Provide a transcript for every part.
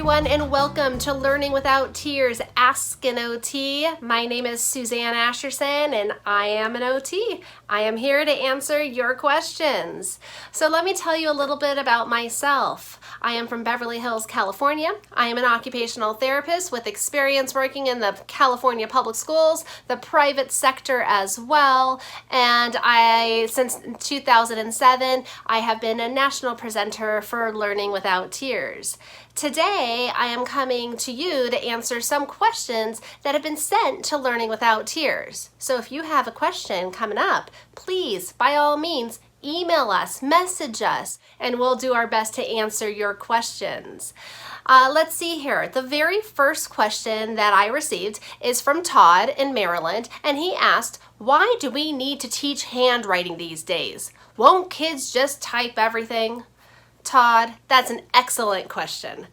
everyone, and welcome to Learning Without Tears, Ask an OT. My name is Suzanne Asherson, and I am an OT. I am here to answer your questions. So let me tell you a little bit about myself. I am from Beverly Hills, California. I am an occupational therapist with experience working in the California public schools, the private sector as well, and since 2007, I have been a national presenter for Learning Without Tears. Today, I am coming to you to answer some questions that have been sent to Learning Without Tears. So if you have a question coming up, please, by all means, email us, message us, and we'll do our best to answer your questions. Let's see here. The very first question that I received is from Todd in Maryland, and he asked, why do we need to teach handwriting these days? Won't kids just type everything? Todd, that's an excellent question.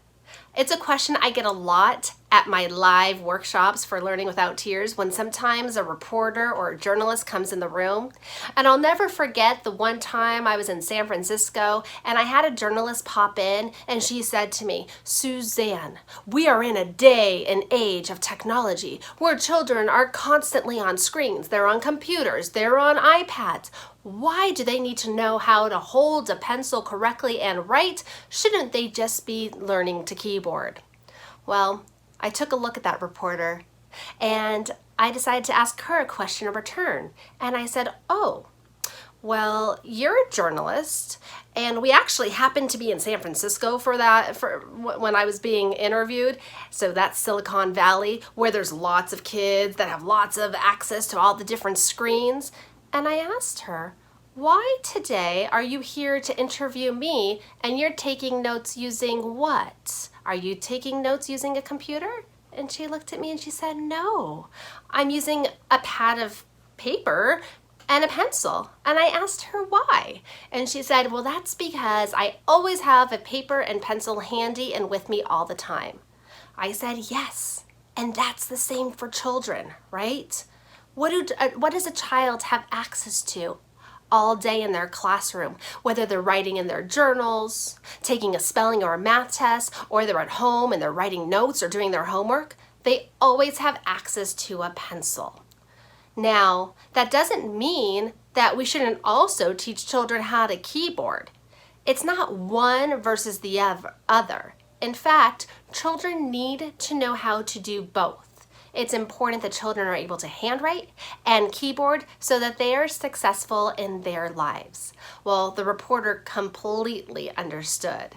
It's a question I get a lot at my live workshops for Learning Without Tears when sometimes a reporter or a journalist comes in the room. And I'll never forget the one time I was in San Francisco and I had a journalist pop in and she said to me, Suzanne, we are in a day and age of technology where children are constantly on screens. They're on computers, they're on iPads. Why do they need to know how to hold a pencil correctly and write? Shouldn't they just be learning to keyboard? Well, I took a look at that reporter and I decided to ask her a question in return. And I said, oh, well, you're a journalist, and we actually happened to be in San Francisco for when I was being interviewed. So that's Silicon Valley, where there's lots of kids that have lots of access to all the different screens. And I asked her, why today are you here to interview me and you're taking notes using what? Are you taking notes using a computer? And she looked at me and she said, no, I'm using a pad of paper and a pencil. And I asked her why. And she said, well, that's because I always have a paper and pencil handy and with me all the time. I said, yes, and that's the same for children, right? What does a child have access to all day in their classroom, whether they're writing in their journals, taking a spelling or a math test, or they're at home and they're writing notes or doing their homework? They always have access to a pencil. Now, that doesn't mean that we shouldn't also teach children how to keyboard. It's not one versus the other. In fact, children need to know how to do both. It's important that children are able to handwrite and keyboard so that they are successful in their lives. Well, the reporter completely understood.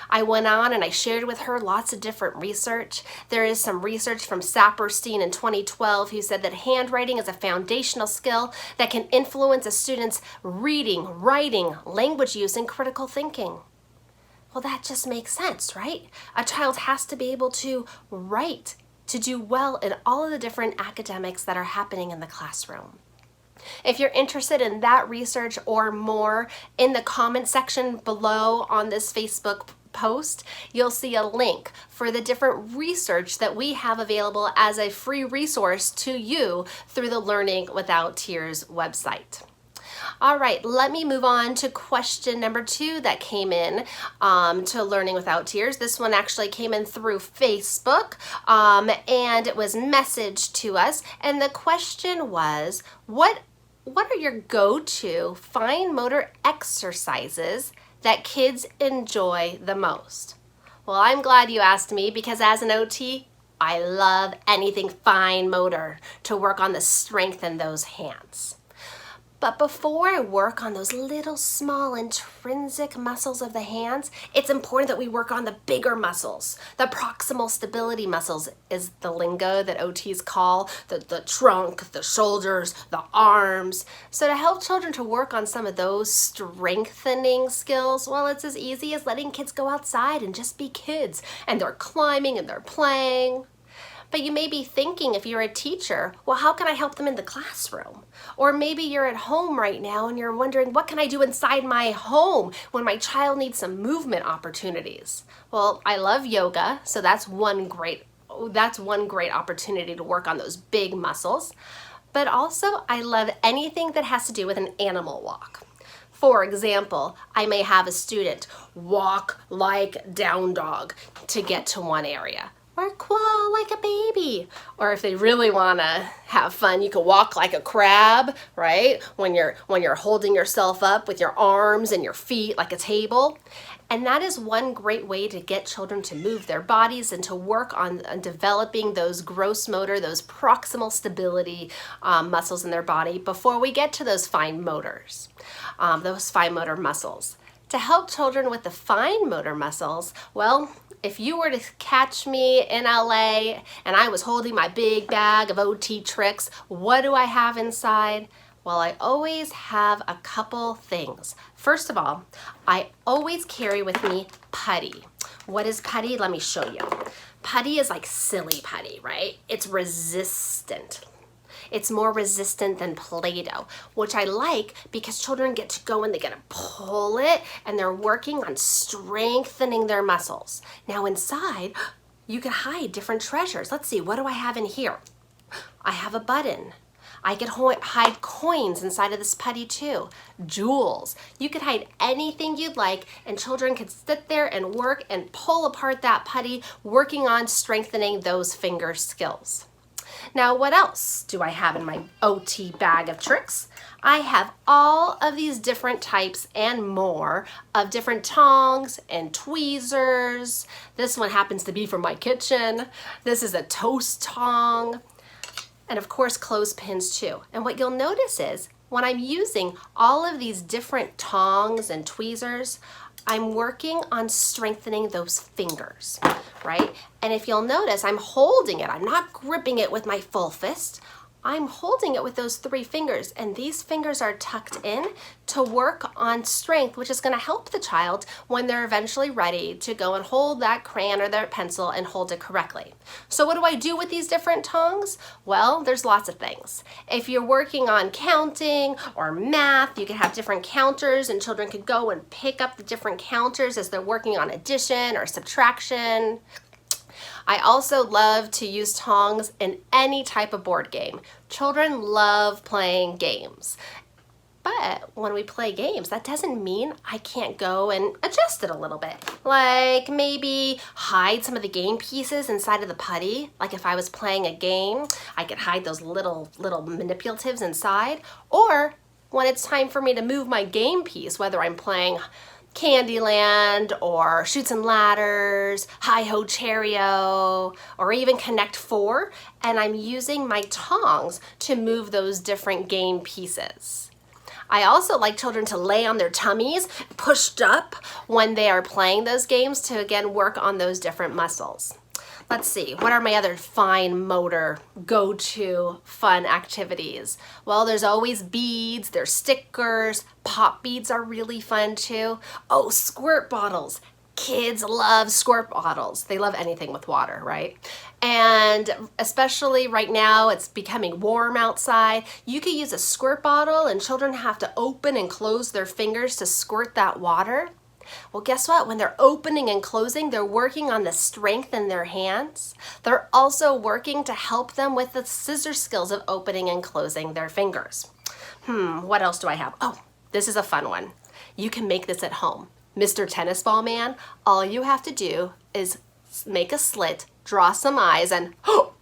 I went on and I shared with her lots of different research. There is some research from Saperstein in 2012 who said that handwriting is a foundational skill that can influence a student's reading, writing, language use, and critical thinking. Well, that just makes sense, right? A child has to be able to write to do well in all of the different academics that are happening in the classroom. If you're interested in that research or more, in the comment section below on this Facebook post, you'll see a link for the different research that we have available as a free resource to you through the Learning Without Tears website. All right, let me move on to question number 2 that came in to Learning Without Tears. This one actually came in through Facebook, and it was messaged to us. And the question was, what are your go-to fine motor exercises that kids enjoy the most? Well, I'm glad you asked me because as an OT, I love anything fine motor to work on the strength in those hands. But before I work on those little small intrinsic muscles of the hands, it's important that we work on the bigger muscles. The proximal stability muscles is the lingo that OTs call the trunk, the shoulders, the arms. So to help children to work on some of those strengthening skills, well, it's as easy as letting kids go outside and just be kids. And they're climbing and they're playing. But you may be thinking, if you're a teacher, well, how can I help them in the classroom? Or maybe you're at home right now and you're wondering, what can I do inside my home when my child needs some movement opportunities? Well, I love yoga, so that's one great opportunity to work on those big muscles. But also, I love anything that has to do with an animal walk. For example, I may have a student walk like down dog to get to one area, or crawl like a baby. Or if they really want to have fun, you can walk like a crab, right? When you're holding yourself up with your arms and your feet like a table. And that is one great way to get children to move their bodies and to work on developing those gross motor, those proximal stability muscles in their body before we get to those fine motors, those fine motor muscles. To help children with the fine motor muscles, well, if you were to catch me in LA and I was holding my big bag of OT tricks, what do I have inside? Well, I always have a couple things. First of all, I always carry with me putty. What is putty? Let me show you. Putty is like silly putty, right? It's resistant. It's more resistant than Play-Doh, which I like because children get to go and they get to pull it and they're working on strengthening their muscles. Now inside, you can hide different treasures. Let's see, what do I have in here? I have a button. I could hide coins inside of this putty too. Jewels. You could hide anything you'd like and children could sit there and work and pull apart that putty, working on strengthening those finger skills. Now, what else do I have in my OT bag of tricks? I have all of these different types and more of different tongs and tweezers. This one happens to be from my kitchen. This is a toast tong. And of course, clothespins too. And what you'll notice is when I'm using all of these different tongs and tweezers, I'm working on strengthening those fingers, right? And if you'll notice, I'm holding it. I'm not gripping it with my full fist. I'm holding it with those 3 fingers, and these fingers are tucked in to work on strength, which is going to help the child when they're eventually ready to go and hold that crayon or their pencil and hold it correctly. So what do I do with these different tongs? Well, there's lots of things. If you're working on counting or math, you can have different counters, and children could go and pick up the different counters as they're working on addition or subtraction. I also love to use tongs in any type of board game. Children love playing games. But when we play games, that doesn't mean I can't go and adjust it a little bit. Like maybe hide some of the game pieces inside of the putty. Like if I was playing a game, I could hide those little manipulatives inside. Or when it's time for me to move my game piece, whether I'm playing Candyland or Chutes and Ladders, Hi-Ho Cherry-O, or even Connect 4, and I'm using my tongs to move those different game pieces. I also like children to lay on their tummies, pushed up when they are playing those games to again work on those different muscles. Let's see, what are my other fine motor go-to fun activities? Well, there's always beads, there's stickers, pop beads are really fun too. Oh, squirt bottles. Kids love squirt bottles. They love anything with water, right? And especially right now, it's becoming warm outside. You could use a squirt bottle and children have to open and close their fingers to squirt that water. Well, guess what? When they're opening and closing, they're working on the strength in their hands. They're also working to help them with the scissor skills of opening and closing their fingers. What else do I have? Oh, this is a fun one. You can make this at home. Mr. Tennis Ball Man, all you have to do is make a slit, draw some eyes, and oh,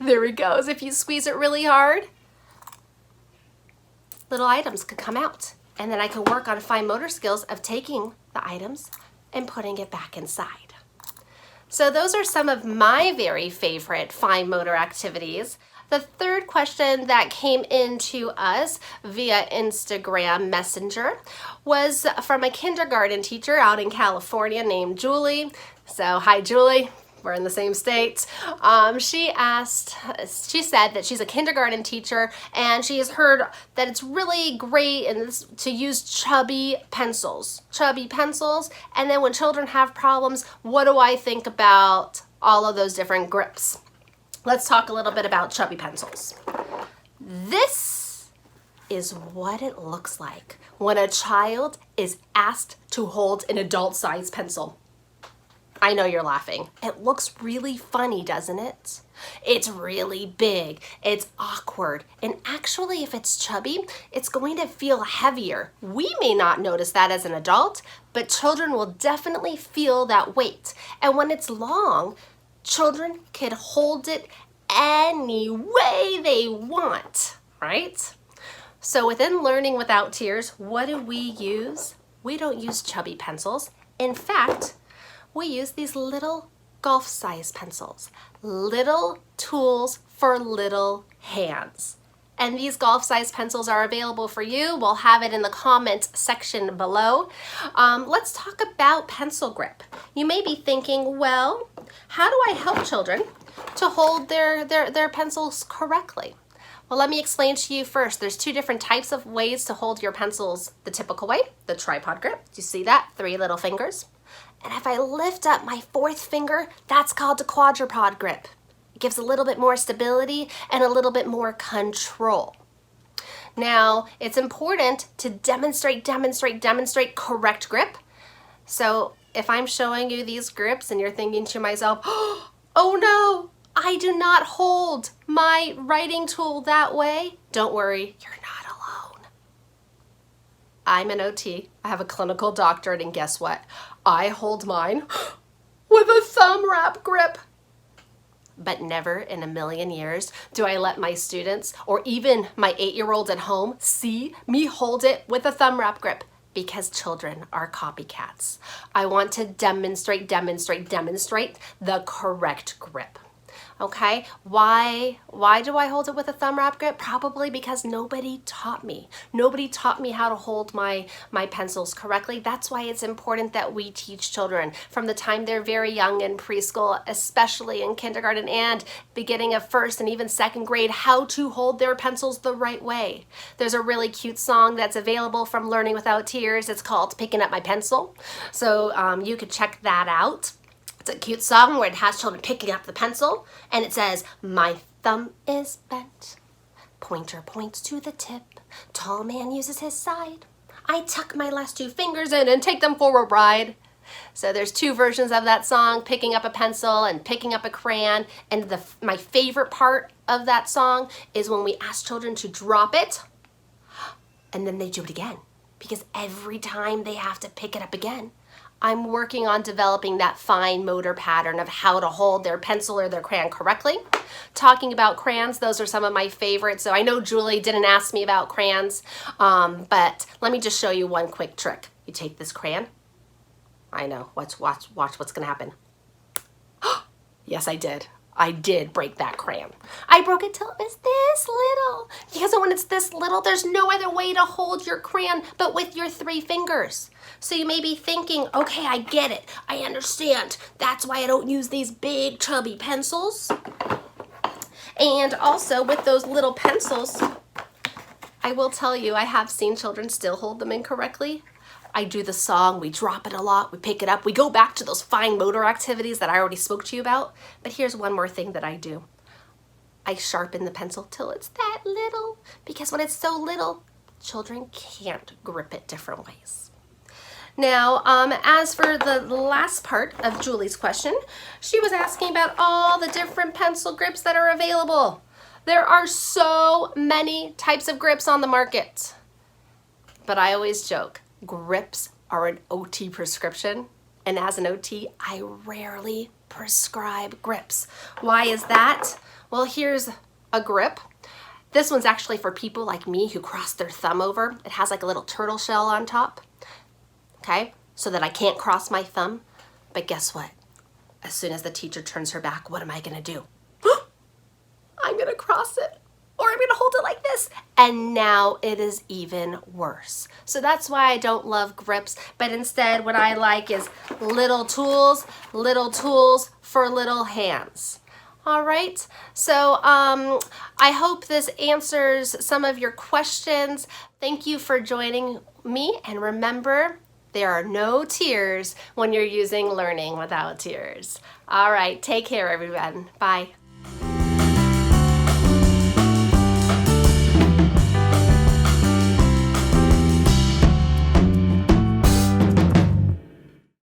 there he goes. If you squeeze it really hard, little items could come out. And then I can work on fine motor skills of taking the items and putting it back inside. So those are some of my very favorite fine motor activities. The third question that came into us via Instagram Messenger was from a kindergarten teacher out in California named Julie. So hi, Julie. We're in the same states. She said that she's a kindergarten teacher and she has heard that it's really great to use Chubby pencils. And then when children have problems, what do I think about all of those different grips? Let's talk a little bit about Chubby pencils. This is what it looks like when a child is asked to hold an adult-sized pencil. I know you're laughing. It looks really funny, doesn't it? It's really big, it's awkward, and actually if it's chubby, it's going to feel heavier. We may not notice that as an adult, but children will definitely feel that weight. And when it's long, children can hold it any way they want, right? So within Learning Without Tears, what do we use? We don't use chubby pencils. In fact, we use these little golf-sized pencils, little tools for little hands. And these golf-sized pencils are available for you. We'll have it in the comments section below. Let's talk about pencil grip. You may be thinking, well, how do I help children to hold their pencils correctly? Well, let me explain to you first. There's two different types of ways to hold your pencils the typical way, the tripod grip. Do you see that? 3 little fingers. And if I lift up my 4th finger, that's called the quadrupod grip. It gives a little bit more stability and a little bit more control. Now, it's important to demonstrate correct grip. So if I'm showing you these grips and you're thinking to myself, oh no, I do not hold my writing tool that way, don't worry, you're not alone. I'm an OT. I have a clinical doctorate, and guess what? I hold mine with a thumb wrap grip. But never in a million years do I let my students or even my 8-year-old at home see me hold it with a thumb wrap grip, because children are copycats. I want to demonstrate the correct grip. Okay, why do I hold it with a thumb wrap grip? Probably because nobody taught me. Nobody taught me how to hold my pencils correctly. That's why it's important that we teach children from the time they're very young in preschool, especially in kindergarten and beginning of 1st and even 2nd grade, how to hold their pencils the right way. There's a really cute song that's available from Learning Without Tears. It's called Picking Up My Pencil. So you could check that out. It's a cute song where it has children picking up the pencil, and it says, my thumb is bent, pointer points to the tip, tall man uses his side, I tuck my last 2 fingers in and take them for a ride. So there's 2 versions of that song, picking up a pencil and picking up a crayon, and my favorite part of that song is when we ask children to drop it, and then they do it again, because every time they have to pick it up again, I'm working on developing that fine motor pattern of how to hold their pencil or their crayon correctly. Talking about crayons, those are some of my favorites. So I know Julie didn't ask me about crayons, but let me just show you one quick trick. You take this crayon. I know, watch what's gonna happen. Yes, I did. I did break that crayon. I broke it till it was this little. Because when it's this little, there's no other way to hold your crayon but with your 3 fingers. So you may be thinking, okay, I get it. I understand. That's why I don't use these big chubby pencils. And also with those little pencils, I will tell you, I have seen children still hold them incorrectly. I do the song, we drop it a lot, we pick it up, we go back to those fine motor activities that I already spoke to you about. But here's one more thing that I do. I sharpen the pencil till it's that little, because when it's so little, children can't grip it different ways. Now, as for the last part of Julie's question, she was asking about all the different pencil grips that are available. There are so many types of grips on the market. But I always joke, grips are an OT prescription, and as an OT, I rarely prescribe grips. Why is that? Well, here's a grip. This one's actually for people like me who cross their thumb over. It has like a little turtle shell on top, okay, so that I can't cross my thumb. But guess what? As soon as the teacher turns her back, what am I gonna do? I'm gonna cross it. Or I'm gonna hold it like this. And now it is even worse. So that's why I don't love grips, but instead what I like is little tools for little hands. All right, so I hope this answers some of your questions. Thank you for joining me, and remember, there are no tears when you're using Learning Without Tears. All right, take care everyone, bye.